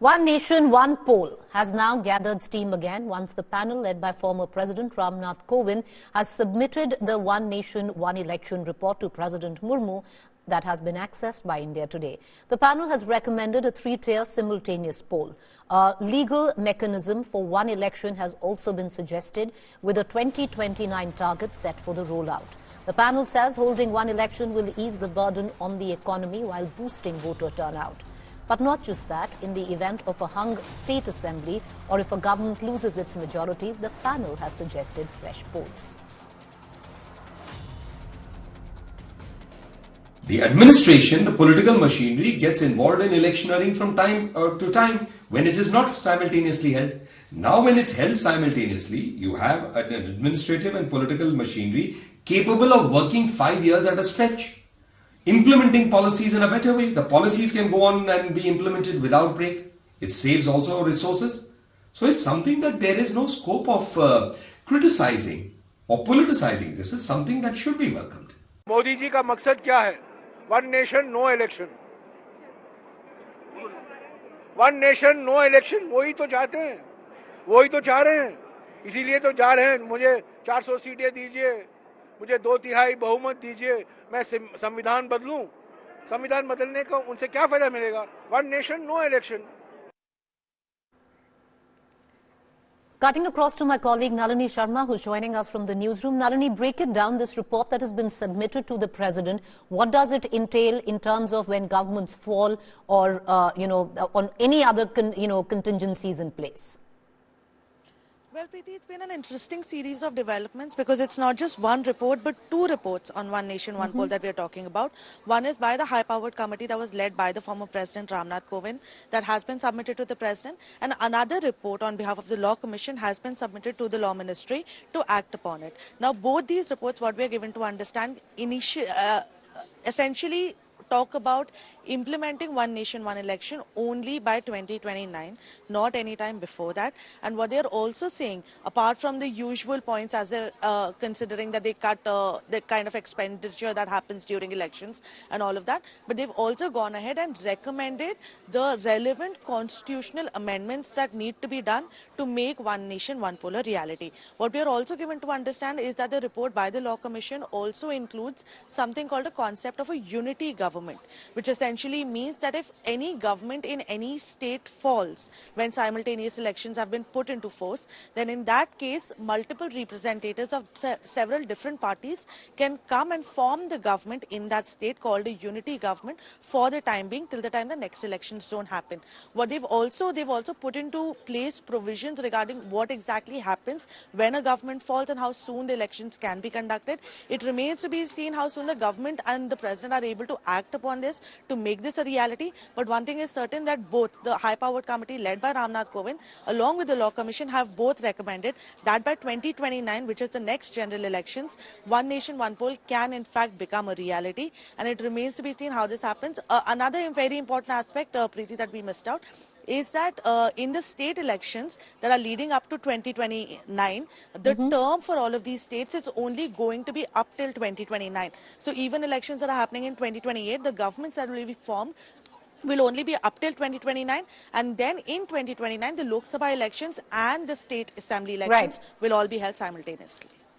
One Nation, One Poll has now gathered steam again once the panel led by former President Ramnath Kovind has submitted the One Nation, One Election report to President Murmu that has been accessed by India today. The panel has recommended a three-tier simultaneous poll. A legal mechanism for one election has also been suggested with a 2029 target set for the rollout. The panel says holding one election will ease the burden on the economy while boosting voter turnout. But not just that, in the event of a hung state assembly or if a government loses its majority, the panel has suggested fresh polls. The administration, the political machinery gets involved in electioneering from time to time when it is not simultaneously held. Now when it's held simultaneously, you have an administrative and political machinery capable of working 5 years at a stretch, implementing policies in a better way. The policies can go on and be implemented without break. It saves also resources. So it's something that there is no scope of criticizing or politicizing. This is something that should be welcomed. Modi ji का मकसद क्या है? One nation no election, one nation no election, वही तो चाहते हैं, वही तो चाह रहे हैं, इसीलिए तो जा रहे हैं। मुझे 400 सीटें दीजिए, मुझे 2/3 बहुमत दीजिए, मैं संविधान बदलूं। संविधान बदलने का उनसे क्या फायदा मिलेगा? One nation no election. Cutting across to my colleague Nalini Sharma, who's joining us from the newsroom. Nalini, break it down, this report that has been submitted to the president. What does it entail in terms of when governments fall or, on any other, contingencies in place? Well, Preeti, it's been an interesting series of developments because it's not just one report, but two reports on One Nation, One Poll that we're talking about. One is by the high-powered committee that was led by the former President Ramnath Kovind that has been submitted to the President. And another report on behalf of the Law Commission has been submitted to the Law Ministry to act upon it. Now, both these reports, what we are given to understand, essentially talk about implementing One Nation, One Election only by 2029, not any time before that. And what they're also saying, apart from the usual points as they're considering that they cut the kind of expenditure that happens during elections and all of that, but they've also gone ahead and recommended the relevant constitutional amendments that need to be done to make One Nation, One Poll a reality. What we are also given to understand is that the report by the Law Commission also includes something called a concept of a unity government, which essentially means that if any government in any state falls when simultaneous elections have been put into force, then in that case, multiple representatives of several different parties can come and form the government in that state called a unity government for the time being, till the time the next elections don't happen. What they've also put into place provisions regarding what exactly happens when a government falls and how soon the elections can be conducted. It remains to be seen how soon the government and the president are able to act upon this to make this a reality. But one thing is certain, that both the high-powered committee led by Ramnath Kovind along with the Law Commission have both recommended that by 2029, which is the next general elections, One Nation, One Poll can in fact become a reality, and it remains to be seen how this happens. Another very important aspect, Preeti, that we missed out is that in the state elections that are leading up to 2029, the term for all of these states is only going to be up till 2029. So even elections that are happening in 2028, the governments that will be formed will only be up till 2029, and then in 2029 the Lok Sabha elections and the state assembly elections will all be held simultaneously.